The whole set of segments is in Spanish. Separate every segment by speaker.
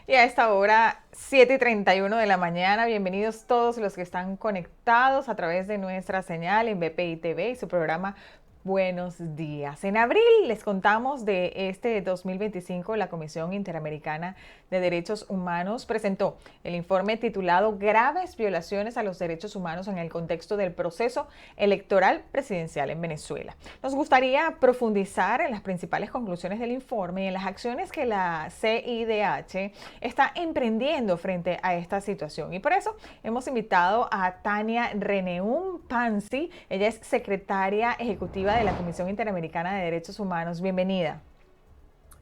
Speaker 1: Y a esta hora, 7:31 de la mañana, bienvenidos todos los que están conectados a través de nuestra señal en BPI TV y su programa Buenos Días. En abril les contamos de este 2025, la Comisión Interamericana de Derechos Humanos presentó el informe titulado Graves violaciones a los derechos humanos en el contexto del proceso electoral presidencial en Venezuela. Nos gustaría profundizar en las principales conclusiones del informe y en las acciones que la CIDH está emprendiendo frente a esta situación. Y por eso hemos invitado a Tania Reneún Pansi. Ella es secretaria ejecutiva de la Comisión Interamericana de Derechos Humanos. Bienvenida.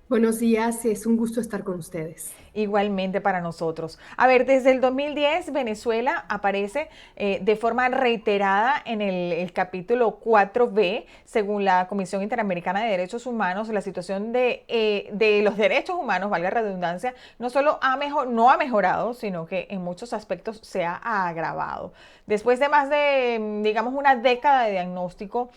Speaker 2: Buenos días, es un gusto estar con ustedes.
Speaker 1: Igualmente para nosotros. A ver, desde el 2010 Venezuela aparece de forma reiterada en el capítulo 4B, según la Comisión Interamericana de Derechos Humanos. La situación de los derechos humanos, valga la redundancia, no solo no ha mejorado, sino que en muchos aspectos se ha agravado. Después de más de, digamos, una década de diagnóstico,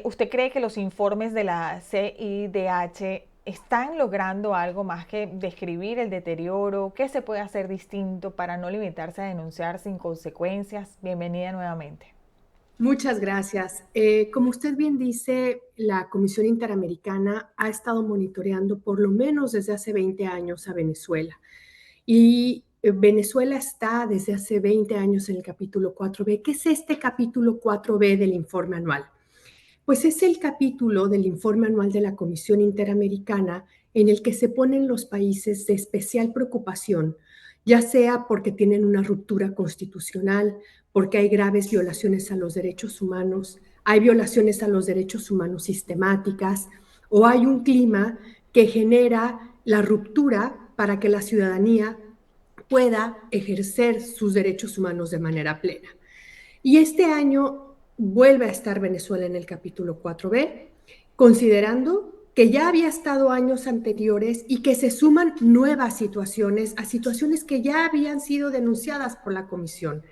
Speaker 1: ¿usted cree que los informes de la CIDH están logrando algo más que describir el deterioro? ¿Qué se puede hacer distinto para no limitarse a denunciar sin consecuencias? Bienvenida nuevamente.
Speaker 2: Muchas gracias. Como usted bien dice, la Comisión Interamericana ha estado monitoreando por lo menos desde hace 20 años a Venezuela. Y Venezuela está desde hace 20 años en el capítulo 4B. ¿Qué es este capítulo 4B del informe anual? Pues es el capítulo del informe anual de la Comisión Interamericana en el que se ponen los países de especial preocupación, ya sea porque tienen una ruptura constitucional, porque hay graves violaciones a los derechos humanos, hay violaciones a los derechos humanos sistemáticas, o hay un clima que genera la ruptura para que la ciudadanía pueda ejercer sus derechos humanos de manera plena. Y este año vuelve a estar Venezuela en el capítulo 4B, considerando que ya había estado años anteriores y que se suman nuevas situaciones a situaciones que ya habían sido denunciadas por la Comisión.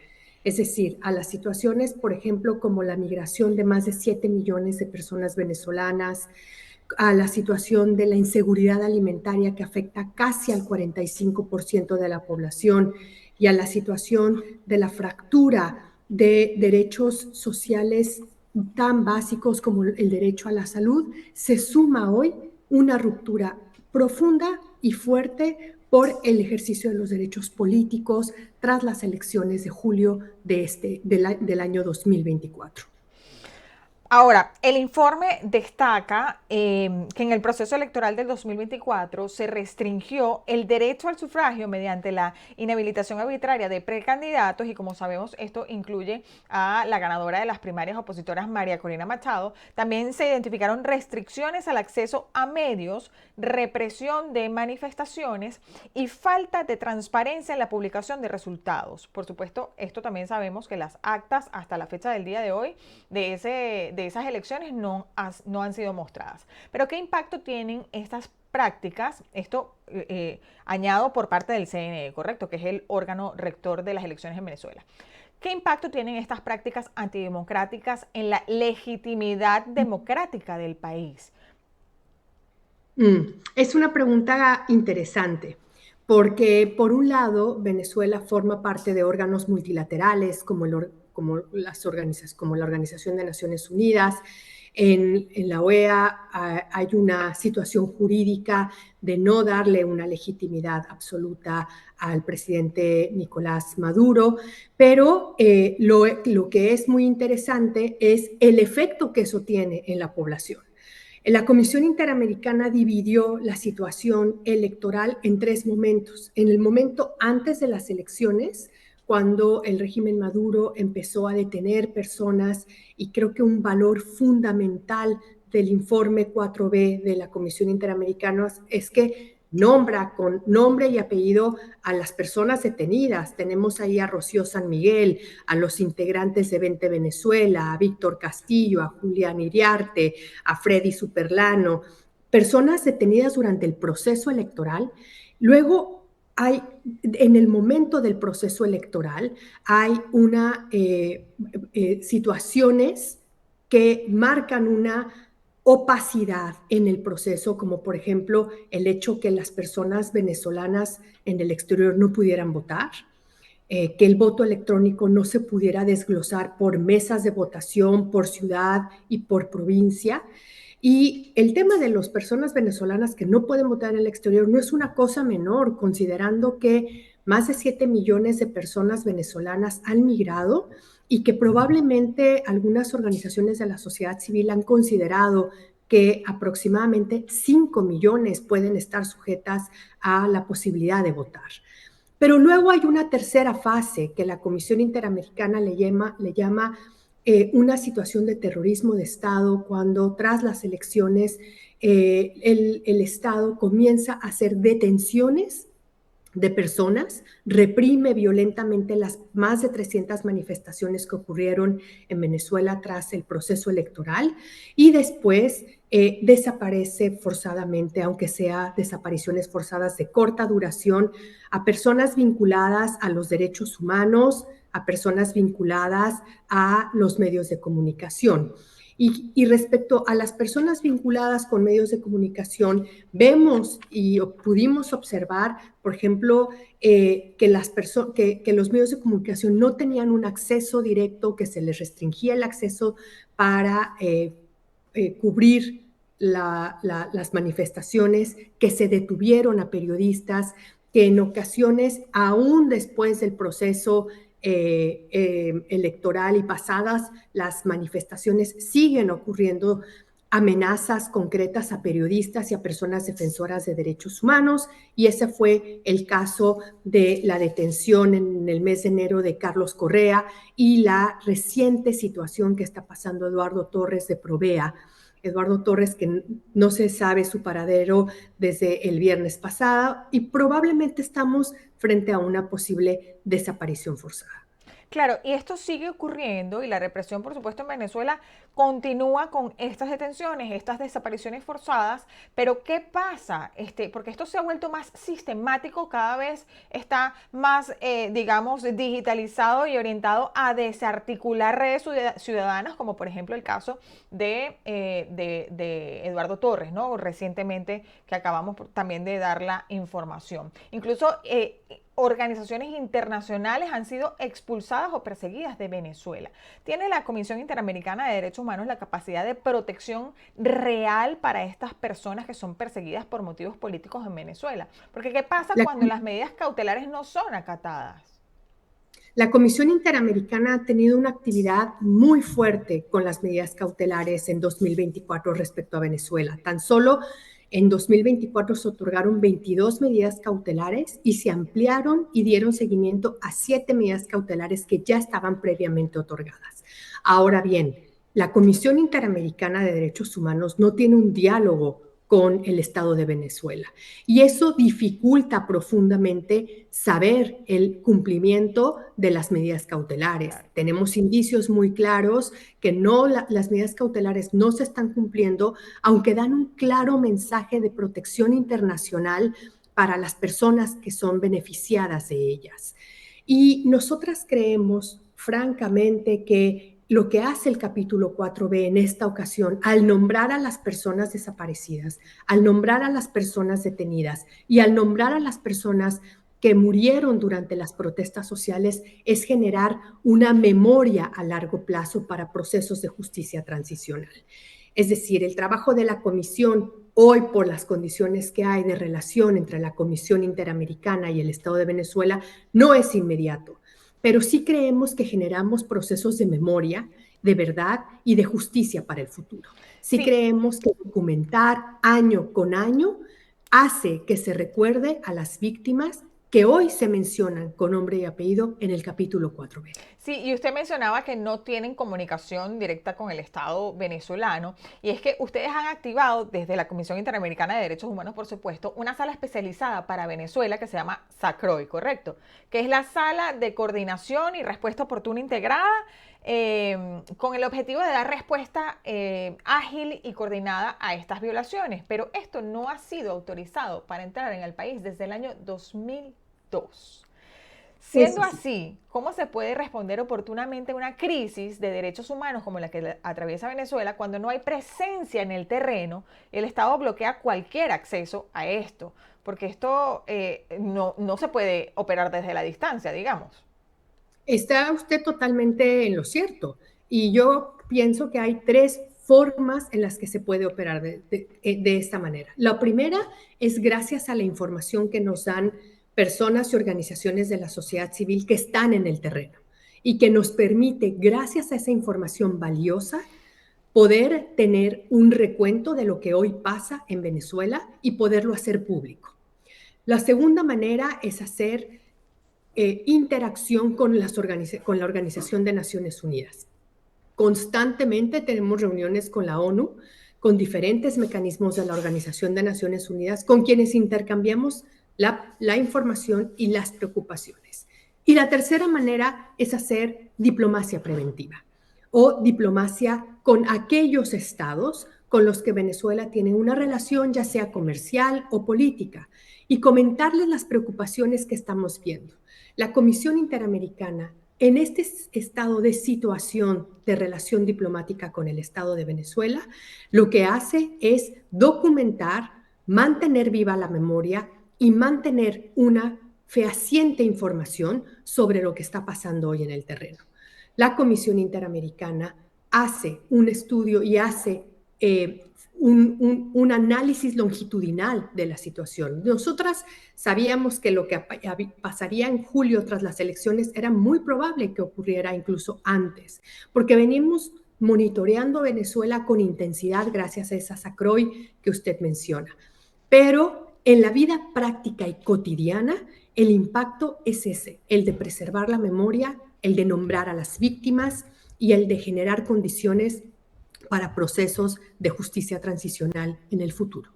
Speaker 2: Es decir, a las situaciones, por ejemplo, como la migración de más de 7 millones de personas venezolanas, a la situación de la inseguridad alimentaria que afecta casi al 45% de la población y a la situación de la fractura de derechos sociales tan básicos como el derecho a la salud, se suma hoy una ruptura profunda y fuerte por el ejercicio de los derechos políticos tras las elecciones de julio del año 2024.
Speaker 1: Ahora, el informe destaca que en el proceso electoral del 2024 se restringió el derecho al sufragio mediante la inhabilitación arbitraria de precandidatos y, como sabemos, esto incluye a la ganadora de las primarias opositoras María Corina Machado. También se identificaron restricciones al acceso a medios, represión de manifestaciones y falta de transparencia en la publicación de resultados. Por supuesto, esto también sabemos que las actas hasta la fecha del día de hoy de esas elecciones no han sido mostradas. Pero ¿qué impacto tienen estas prácticas? Esto añado por parte del CNE, ¿correcto? Que es el órgano rector de las elecciones en Venezuela. ¿Qué impacto tienen estas prácticas antidemocráticas en la legitimidad democrática del país?
Speaker 2: Es una pregunta interesante, porque por un lado, Venezuela forma parte de órganos multilaterales como la Organización de Naciones Unidas. En la OEA hay una situación jurídica de no darle una legitimidad absoluta al presidente Nicolás Maduro, pero lo que es muy interesante es el efecto que eso tiene en la población. La Comisión Interamericana dividió la situación electoral en tres momentos. En el momento antes de las elecciones, cuando el régimen Maduro empezó a detener personas, y creo que un valor fundamental del informe 4B de la Comisión Interamericana es que nombra con nombre y apellido a las personas detenidas. Tenemos ahí a Rocío San Miguel, a los integrantes de Vente Venezuela, a Víctor Castillo, a Julián Iriarte, a Freddy Superlano, personas detenidas durante el proceso electoral. Luego hay, en el momento del proceso electoral, hay situaciones que marcan una opacidad en el proceso, como por ejemplo el hecho que las personas venezolanas en el exterior no pudieran votar, que el voto electrónico no se pudiera desglosar por mesas de votación, por ciudad y por provincia. Y el tema de las personas venezolanas que no pueden votar en el exterior no es una cosa menor, considerando que más de 7 millones de personas venezolanas han migrado y que probablemente algunas organizaciones de la sociedad civil han considerado que aproximadamente 5 millones pueden estar sujetas a la posibilidad de votar. Pero luego hay una tercera fase que la Comisión Interamericana le llama una situación de terrorismo de Estado, cuando tras las elecciones el Estado comienza a hacer detenciones de personas, reprime violentamente las más de 300 manifestaciones que ocurrieron en Venezuela tras el proceso electoral y después desaparece forzadamente, aunque sea desapariciones forzadas de corta duración, a personas vinculadas a los derechos humanos, a personas vinculadas a los medios de comunicación. Y respecto a las personas vinculadas con medios de comunicación, vemos y pudimos observar, por ejemplo, que los medios de comunicación no tenían un acceso directo, que se les restringía el acceso para cubrir las manifestaciones, que se detuvieron a periodistas, que en ocasiones, aún después del proceso electoral y pasadas las manifestaciones, siguen ocurriendo amenazas concretas a periodistas y a personas defensoras de derechos humanos, y ese fue el caso de la detención en el mes de enero de Carlos Correa y la reciente situación que está pasando Eduardo Torres de Provea. Eduardo Torres, que no se sabe su paradero desde el viernes pasado, y probablemente estamos frente a una posible desaparición forzada.
Speaker 1: Claro, y esto sigue ocurriendo y la represión, por supuesto, en Venezuela continúa con estas detenciones, estas desapariciones forzadas, pero ¿qué pasa? Porque esto se ha vuelto más sistemático, cada vez está más, digamos, digitalizado y orientado a desarticular redes ciudadanas, como por ejemplo el caso de Eduardo Torres, ¿no? Recientemente que acabamos también de dar la información. Incluso organizaciones internacionales han sido expulsadas o perseguidas de Venezuela. ¿Tiene la Comisión Interamericana de Derechos Humanos la capacidad de protección real para estas personas que son perseguidas por motivos políticos en Venezuela? Porque ¿qué pasa
Speaker 2: La,
Speaker 1: cuando las medidas cautelares no son acatadas?
Speaker 2: la Comisión Interamericana ha tenido una actividad muy fuerte con las medidas cautelares en 2024 respecto a Venezuela. Tan solo en 2024 se otorgaron 22 medidas cautelares y se ampliaron y dieron seguimiento a 7 medidas cautelares que ya estaban previamente otorgadas. Ahora bien, la Comisión Interamericana de Derechos Humanos no tiene un diálogo con el Estado de Venezuela. Y eso dificulta profundamente saber el cumplimiento de las medidas cautelares.
Speaker 1: Claro.
Speaker 2: Tenemos indicios muy claros que las medidas cautelares no se están cumpliendo, aunque dan un claro mensaje de protección internacional para las personas que son beneficiadas de ellas. Y nosotras creemos, francamente, que lo que hace el capítulo 4B en esta ocasión, al nombrar a las personas desaparecidas, al nombrar a las personas detenidas y al nombrar a las personas que murieron durante las protestas sociales, es generar una memoria a largo plazo para procesos de justicia transicional. Es decir, el trabajo de la Comisión hoy, por las condiciones que hay de relación entre la Comisión Interamericana y el Estado de Venezuela, no es inmediato, pero sí creemos que generamos procesos de memoria, de verdad y de justicia para el futuro. Sí
Speaker 1: Sí,
Speaker 2: creemos que documentar año con año hace que se recuerde a las víctimas que hoy se mencionan con nombre y apellido en el capítulo 4B.
Speaker 1: sí, y usted mencionaba que no tienen comunicación directa con el Estado venezolano, y es que ustedes han activado desde la Comisión Interamericana de Derechos Humanos, por supuesto, una sala especializada para Venezuela que se llama SACROI, ¿correcto? Que es la Sala de Coordinación y Respuesta Oportuna Integrada, con el objetivo de dar respuesta ágil y coordinada a estas violaciones. Pero esto no ha sido autorizado para entrar en el país desde el año 2002. Siendo
Speaker 2: Eso sí.
Speaker 1: así, ¿cómo se puede responder oportunamente a una crisis de derechos humanos como la que atraviesa Venezuela cuando no hay presencia en el terreno? El Estado bloquea cualquier acceso a esto, porque esto no se puede operar desde la distancia, digamos.
Speaker 2: Está usted totalmente en lo cierto. Y yo pienso que hay tres formas en las que se puede operar de esta manera. La primera es gracias a la información que nos dan personas y organizaciones de la sociedad civil que están en el terreno y que nos permite, gracias a esa información valiosa, poder tener un recuento de lo que hoy pasa en Venezuela y poderlo hacer público. La segunda manera es hacer interacción con con la Organización de Naciones Unidas. Constantemente tenemos reuniones con la ONU, con diferentes mecanismos de la Organización de Naciones Unidas, con quienes intercambiamos la información y las preocupaciones. Y la tercera manera es hacer diplomacia preventiva o diplomacia con aquellos estados con los que Venezuela tiene una relación, ya sea comercial o política, y comentarles las preocupaciones que estamos viendo. La Comisión Interamericana, en este estado de situación de relación diplomática con el Estado de Venezuela, lo que hace es documentar, mantener viva la memoria y mantener una fehaciente información sobre lo que está pasando hoy en el terreno. La Comisión Interamericana hace un estudio y hace un análisis longitudinal de la situación. Nosotras sabíamos que lo que pasaría en julio tras las elecciones era muy probable que ocurriera incluso antes, porque venimos monitoreando Venezuela con intensidad gracias a esa SACROI que usted menciona. Pero en la vida práctica y cotidiana, el impacto es ese, el de preservar la memoria, el de nombrar a las víctimas y el de generar condiciones para procesos de justicia transicional en el futuro.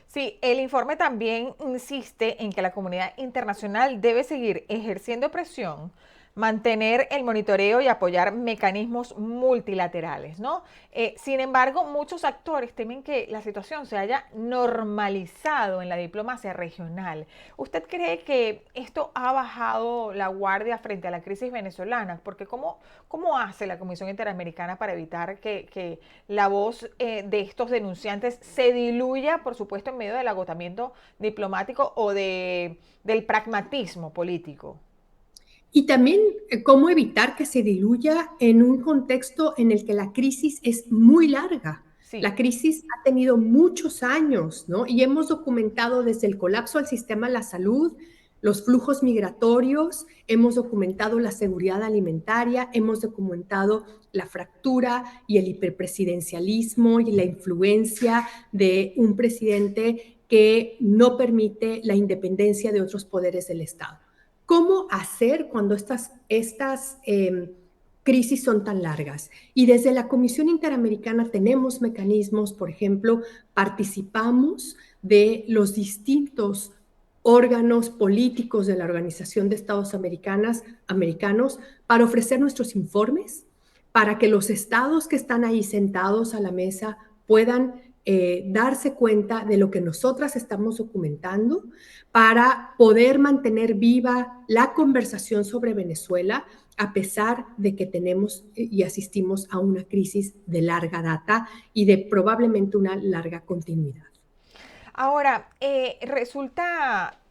Speaker 1: Sí, el informe también insiste en que la comunidad internacional debe seguir ejerciendo presión, mantener el monitoreo y apoyar mecanismos multilaterales, ¿no? Sin embargo, muchos actores temen que la situación se haya normalizado en la diplomacia regional. ¿Usted cree que esto ha bajado la guardia frente a la crisis venezolana? Porque ¿cómo hace la Comisión Interamericana para evitar que la voz de estos denunciantes se diluya, por supuesto, en medio del agotamiento diplomático o del pragmatismo político?
Speaker 2: Y también cómo evitar que se diluya en un contexto en el que la crisis es muy larga.
Speaker 1: Sí.
Speaker 2: La crisis ha tenido muchos años, ¿no? Y hemos documentado desde el colapso del sistema de la salud, los flujos migratorios, hemos documentado la seguridad alimentaria, hemos documentado la fractura y el hiperpresidencialismo y la influencia de un presidente que no permite la independencia de otros poderes del Estado. ¿Cómo hacer cuando estas crisis son tan largas? Y desde la Comisión Interamericana tenemos mecanismos, por ejemplo, participamos de los distintos órganos políticos de la Organización de Estados Americanos para ofrecer nuestros informes, para que los estados que están ahí sentados a la mesa puedan darse cuenta de lo que nosotras estamos documentando para poder mantener viva la conversación sobre Venezuela a pesar de que tenemos y asistimos a una crisis de larga data y de probablemente una larga continuidad.
Speaker 1: Ahora,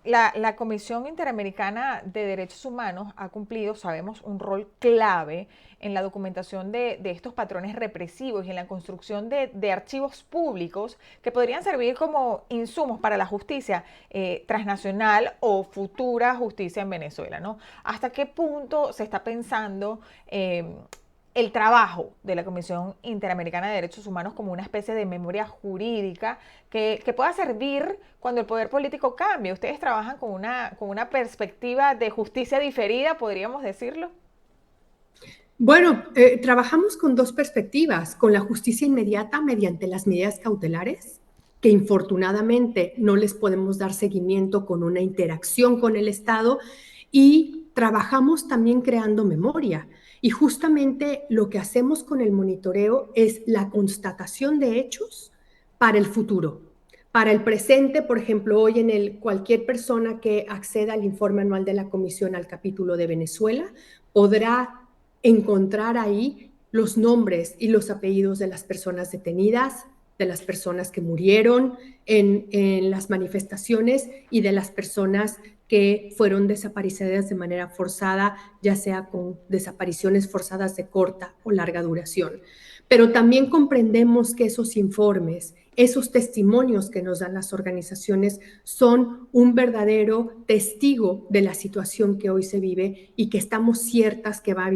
Speaker 1: la Comisión Interamericana de Derechos Humanos ha cumplido, sabemos, un rol clave en la documentación de estos patrones represivos y en la construcción de archivos públicos que podrían servir como insumos para la justicia transnacional o futura justicia en Venezuela, ¿no? ¿Hasta qué punto se está pensando el trabajo de la Comisión Interamericana de Derechos Humanos como una especie de memoria jurídica que pueda servir cuando el poder político cambie? Ustedes trabajan con una perspectiva de justicia diferida, podríamos decirlo.
Speaker 2: Bueno, trabajamos con dos perspectivas, con la justicia inmediata mediante las medidas cautelares, que infortunadamente no les podemos dar seguimiento con una interacción con el Estado, y trabajamos también creando memoria. Y justamente lo que hacemos con el monitoreo es la constatación de hechos para el futuro, Para el presente, por ejemplo, hoy cualquier persona que acceda al informe anual de la Comisión al capítulo de Venezuela podrá encontrar ahí los nombres y los apellidos de las personas detenidas, de las personas que murieron en las manifestaciones y de las personas que fueron desaparecidas de manera forzada, ya sea con desapariciones forzadas de corta o larga duración. Pero también comprendemos que esos informes, esos testimonios que nos dan las organizaciones son un verdadero testigo de la situación que hoy se vive y que estamos ciertas que va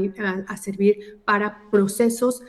Speaker 2: a servir para procesos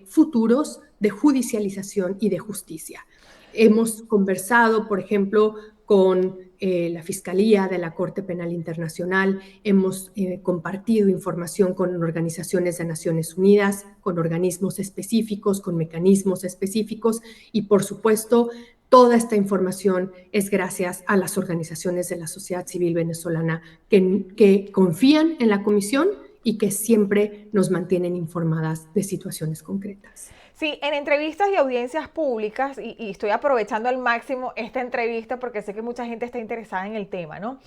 Speaker 2: futuros de judicialización y de justicia. Hemos conversado, por ejemplo, con la Fiscalía de la Corte Penal Internacional, hemos compartido información con organizaciones de Naciones Unidas, con organismos específicos, con mecanismos específicos y, por supuesto, toda esta información es gracias a las organizaciones de la sociedad civil venezolana que confían en la comisión y que siempre nos mantienen informadas de situaciones concretas.
Speaker 1: Sí, en entrevistas y audiencias públicas, y estoy aprovechando al máximo esta entrevista porque sé que mucha gente está interesada en el tema, ¿no?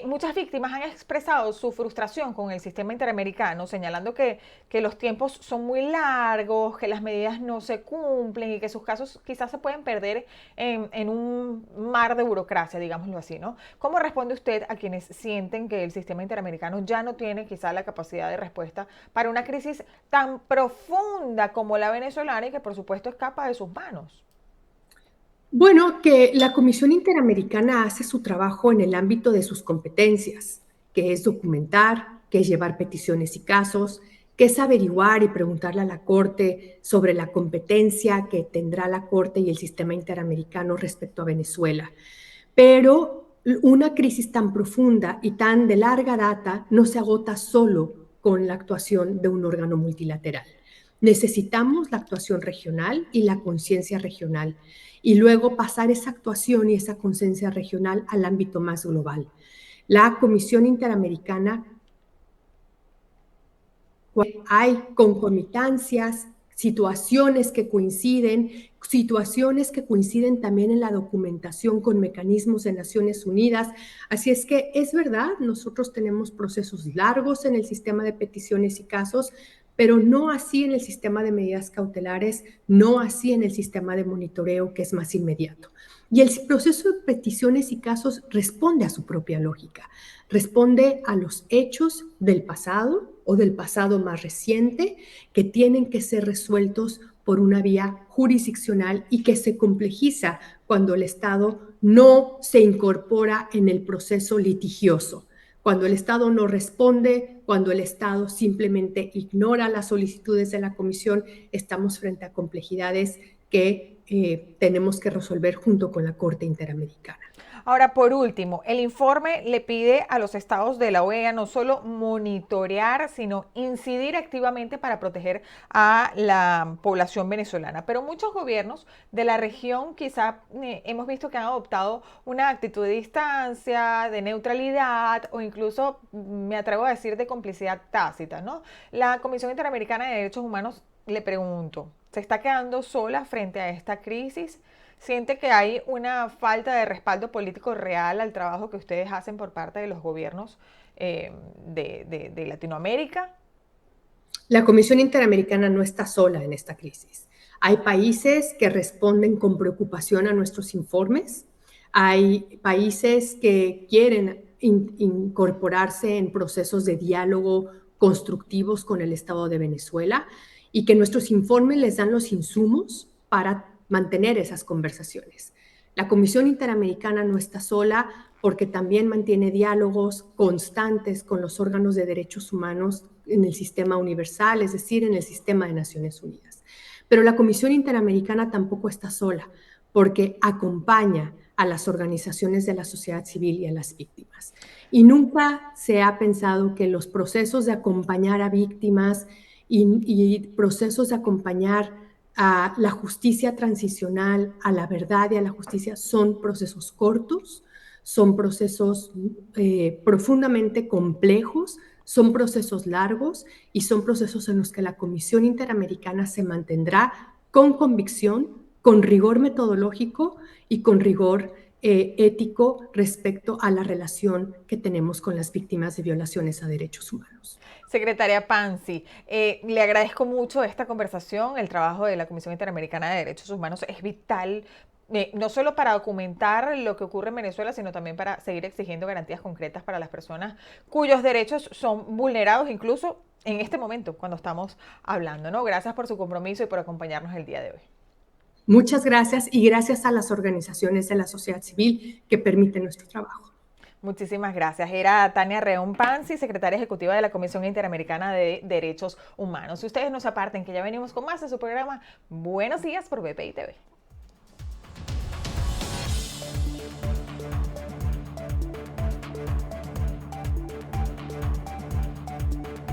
Speaker 1: Muchas víctimas han expresado su frustración con el sistema interamericano, señalando que los tiempos son muy largos, que las medidas no se cumplen y que sus casos quizás se pueden perder en un mar de burocracia, digámoslo así, ¿no? ¿Cómo responde usted a quienes sienten que el sistema interamericano ya no tiene quizás la capacidad de respuesta para una crisis tan profunda como la venezolana y que por supuesto escapa de sus manos?
Speaker 2: Bueno, que la Comisión Interamericana hace su trabajo en el ámbito de sus competencias, que es documentar, que es llevar peticiones y casos, que es averiguar y preguntarle a la Corte sobre la competencia que tendrá la Corte y el sistema interamericano respecto a Venezuela. Pero una crisis tan profunda y tan de larga data no se agota solo con la actuación de un órgano multilateral. Necesitamos la actuación regional y la conciencia regional y luego pasar esa actuación y esa conciencia regional al ámbito más global. La Comisión Interamericana, hay concomitancias, situaciones que coinciden también en la documentación con mecanismos de Naciones Unidas. Así es que es verdad, nosotros tenemos procesos largos en el sistema de peticiones y casos, pero no así en el sistema de medidas cautelares, no así en el sistema de monitoreo, que es más inmediato. Y el proceso de peticiones y casos responde a su propia lógica, responde a los hechos del pasado o del pasado más reciente que tienen que ser resueltos por una vía jurisdiccional y que se complejiza cuando el Estado no se incorpora en el proceso litigioso, cuando el Estado no responde, cuando el Estado simplemente ignora las solicitudes de la Comisión, estamos frente a complejidades que tenemos que resolver junto con la Corte Interamericana.
Speaker 1: Ahora, por último, el informe le pide a los estados de la OEA no solo monitorear, sino incidir activamente para proteger a la población venezolana. Pero muchos gobiernos de la región quizá hemos visto que han adoptado una actitud de distancia, de neutralidad o incluso, me atrevo a decir, de complicidad tácita, ¿no? La Comisión Interamericana de Derechos Humanos, le pregunto, ¿se está quedando sola frente a esta crisis? ¿Siente que hay una falta de respaldo político real al trabajo que ustedes hacen por parte de los gobiernos de Latinoamérica?
Speaker 2: La Comisión Interamericana no está sola en esta crisis. Hay países que responden con preocupación a nuestros informes, hay países que quieren incorporarse en procesos de diálogo constructivos con el Estado de Venezuela y que nuestros informes les dan los insumos para mantener esas conversaciones. La Comisión Interamericana no está sola porque también mantiene diálogos constantes con los órganos de derechos humanos en el sistema universal, es decir, en el sistema de Naciones Unidas. Pero la Comisión Interamericana tampoco está sola porque acompaña a las organizaciones de la sociedad civil y a las víctimas. Y nunca se ha pensado que los procesos de acompañar a víctimas y procesos de acompañar a la justicia transicional, a la verdad y a la justicia son procesos cortos, son procesos profundamente complejos, son procesos largos y son procesos en los que la Comisión Interamericana se mantendrá con convicción, con rigor metodológico y con rigor ético respecto a la relación que tenemos con las víctimas de violaciones a derechos humanos.
Speaker 1: Secretaria Pansi, le agradezco mucho esta conversación. El trabajo de la Comisión Interamericana de Derechos Humanos es vital, no solo para documentar lo que ocurre en Venezuela, sino también para seguir exigiendo garantías concretas para las personas cuyos derechos son vulnerados, incluso en este momento, cuando estamos hablando, ¿no? Gracias por su compromiso y por acompañarnos el día de hoy.
Speaker 2: Muchas gracias y gracias a las organizaciones de la sociedad civil que permiten nuestro trabajo.
Speaker 1: Muchísimas gracias. Era Tania Reón Pansi, secretaria ejecutiva de la Comisión Interamericana de Derechos Humanos. Ustedes no se aparten, que ya venimos con más de su programa Buenos Días por BPI TV.